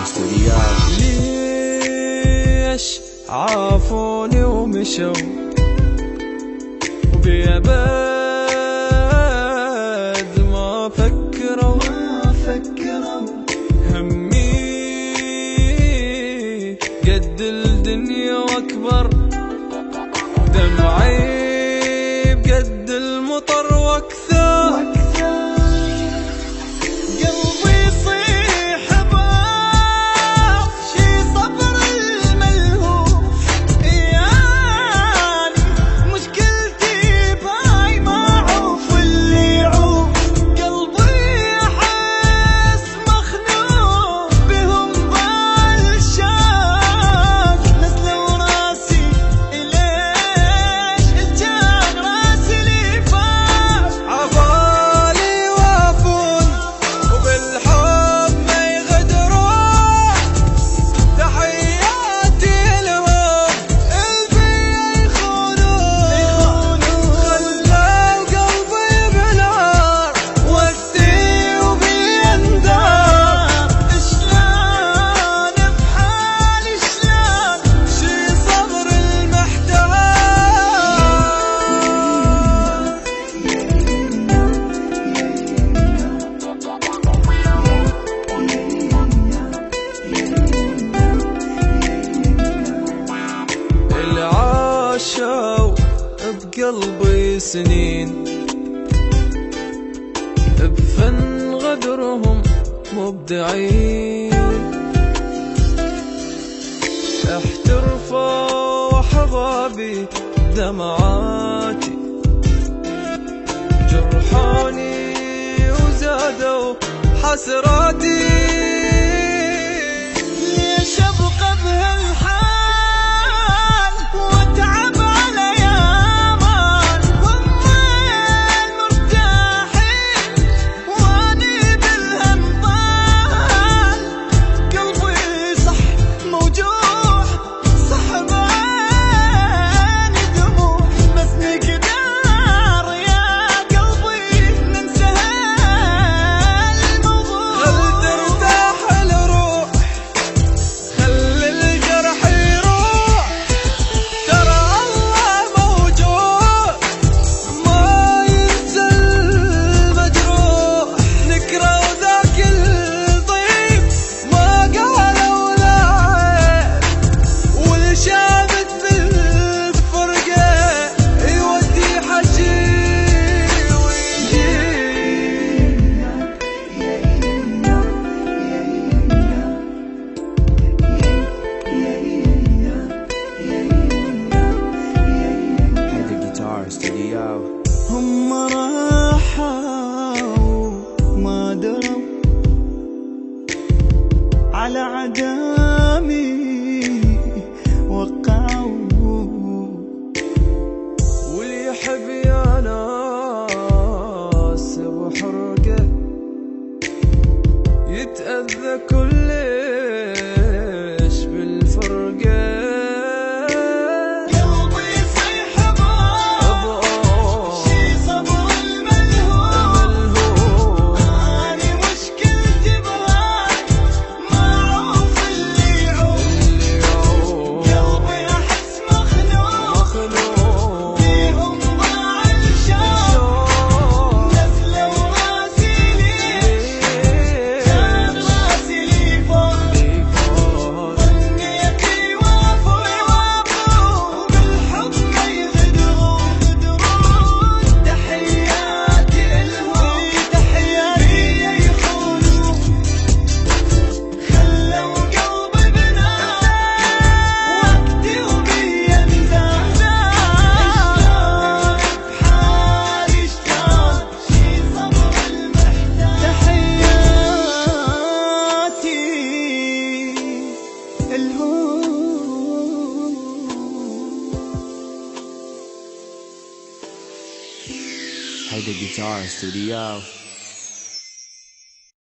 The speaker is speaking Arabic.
ستوديو. ليش عافوني ومشوا وبأبد ما فكروا همي قد الدنيا واكبر، دمعي بقد المطر واكثر، قلبي يصيح بار شي صبر الملهوف، يعني مشكلتي باي ما اعوف واللي يعوف، قلبي يحس مخنوق بهم بالشاق، نزلوا راسي ليش الجان راسي لي فاق، عبالي وافون وبالحب ما يغدرون، تحياتي لهم البي يخونون، خلوا قلبي بنار وقتي وبيندار، شلون بحالي شلون شي صبر المحتار. اللي عاشوا بقلبي سنين بفن غدرهم مبدعين، احترفوا احبابي دمعاتي، جرحوني وزادوا حسراتي، ليش ابقى بهالحال واتعب على يامان، هم المرتاحين واني بالهم طال، قلبي صح موجوع صح بعيني دموع، بس نقدر يا قلبي ننسى هالموضوع، خل ترتاح الروح خل الجرح يروح، ترى الله موجود ما ينسى المجروح، نكره ذاك الضيف ما قالوا لا عيب، والشامت بالفرقة يودي حشي ويجي. هيدا جيتار ستوديو. هم راحوا ما دروا على عدامي وقعوا، واللي يحب يا ناس بحرقه يتأذى كلش بالفرقة، قلبي يصيح بار شي صبر الملهوف، اني مشكلتي بهاي ما اعوف اللي يعوف، قلبي احس مخنوق فيهم ضاع الشوق، نزلوا راسي لي كان راسي لي فوق، ظنيتي وافوا بالحب ما يغدرون، تحياتي لهم تحياتي يخونون، خلوا قلبي بنار وقتي وبيندار، شلون بحالي شلون شي صبر المحتار، تحياتي لهم. هيدا جيتار ستوديو.